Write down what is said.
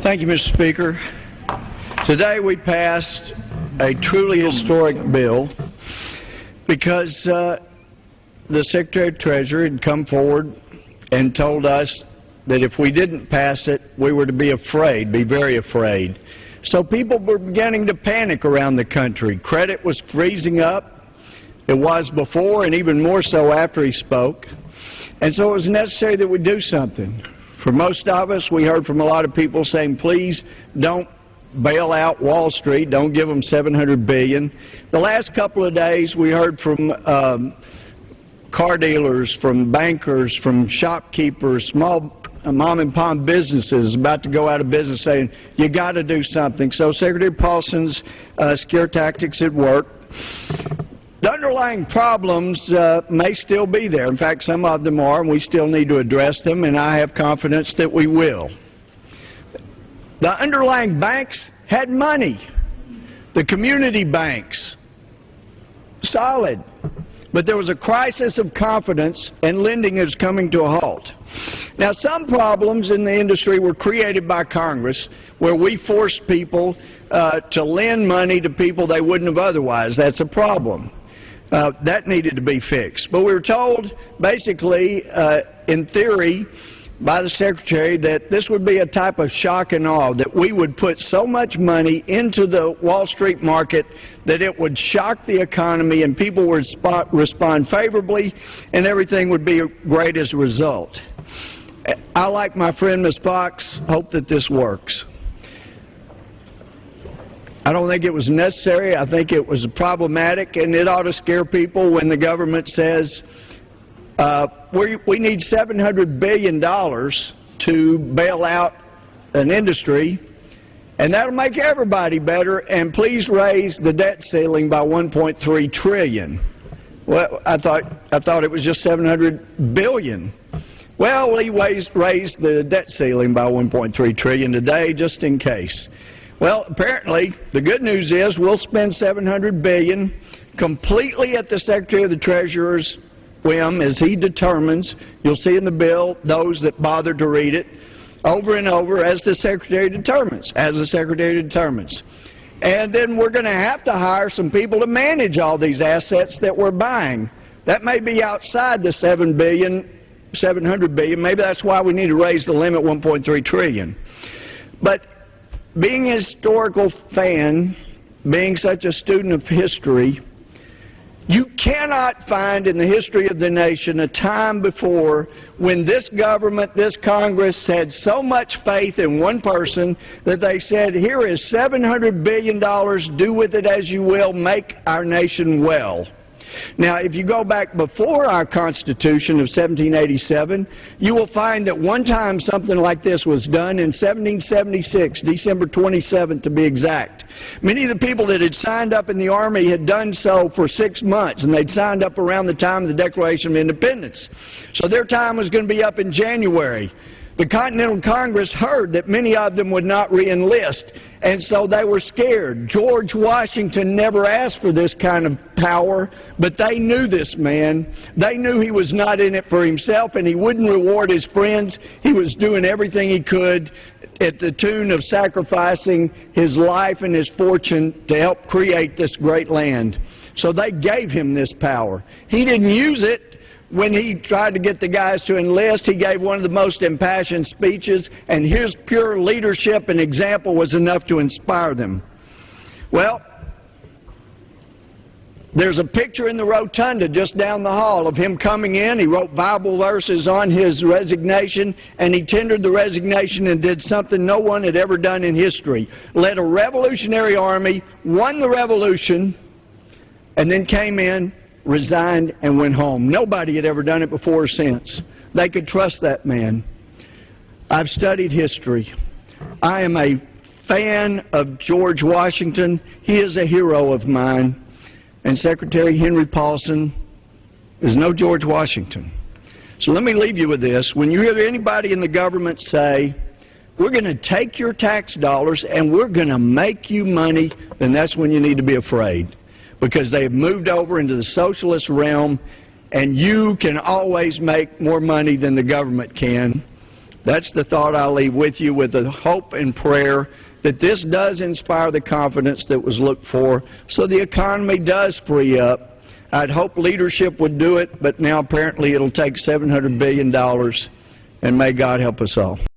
Thank you, Mr. Speaker. Today we passed a truly historic bill because the Secretary of Treasury had come forward and told us that if we didn't pass it, we were to be afraid, be very afraid. So people were beginning to panic around the country. Credit was freezing up. It was before and even more so after he spoke. And so it was necessary that we do something. For most of us, we heard from a lot of people saying, please don't bail out Wall Street, don't give them $700 billion. The last couple of days, we heard from car dealers, from bankers, from shopkeepers, small mom and pop businesses about to go out of business saying, you got to do something. So Secretary Paulson's scare tactics at work. The underlying problems may still be there. In fact, some of them are, and we still need to address them, and I have confidence that we will. The underlying banks had money. The community banks, solid. But there was a crisis of confidence, and lending is coming to a halt. Now, some problems in the industry were created by Congress, where we forced people to lend money to people they wouldn't have otherwise. That's a problem. That needed to be fixed. But we were told, basically, in theory, by the Secretary, that this would be a type of shock and awe, that we would put so much money into the Wall Street market that it would shock the economy and people would respond favorably and everything would be great as a result. I, like my friend Ms. Fox, hope that this works. I don't think it was necessary. I think it was problematic, and it ought to scare people when the government says we need $700 billion to bail out an industry, and that'll make everybody better, and please raise the debt ceiling by $1.3 trillion. Well, I thought it was just $700 billion. Well, he raised the debt ceiling by $1.3 trillion today, just in case. Well, apparently, the good news is we'll spend $700 billion completely at the Secretary of the Treasurer's whim as he determines. You'll see in the bill, those that bother to read it, over and over as the Secretary determines, And then we're going to have to hire some people to manage all these assets that we're buying. That may be outside the $700 billion. Maybe that's why we need to raise the limit $1.3 trillion. But being a historical fan, being such a student of history, you cannot find in the history of the nation a time before when this government, this Congress, had so much faith in one person that they said, here is $700 billion, do with it as you will, make our nation well. Now, if you go back before our Constitution of 1787, you will find that one time something like this was done in 1776, December 27th to be exact. Many of the people that had signed up in the Army had done so for 6 months, and they'd signed up around the time of the Declaration of Independence. So their time was going to be up in January. The Continental Congress heard that many of them would not re-enlist, and so they were scared. George Washington never asked for this kind of power, but they knew this man. They knew he was not in it for himself, and he wouldn't reward his friends. He was doing everything he could at the tune of sacrificing his life and his fortune to help create this great land. So they gave him this power. He didn't use it. When he tried to get the guys to enlist, he gave one of the most impassioned speeches, and his pure leadership and example was enough to inspire them. Well, there's a picture in the rotunda just down the hall of him coming in. He wrote Bible verses on his resignation, and he tendered the resignation and did something no one had ever done in history. Led a revolutionary army, won the revolution, and then came in, resigned, and went home. Nobody had ever done it before or since. They could trust that man. I've studied history. I am a fan of George Washington. He is a hero of mine. And Secretary Henry Paulson is no George Washington. So let me leave you with this. When you hear anybody in the government say, we're going to take your tax dollars and we're going to make you money, then that's when you need to be afraid. Because they have moved over into the socialist realm, and you can always make more money than the government can. That's the thought I'll leave with you, with the hope and prayer that this does inspire the confidence that was looked for, so the economy does free up. I'd hope leadership would do it, but now apparently it'll take $700 billion, and may God help us all.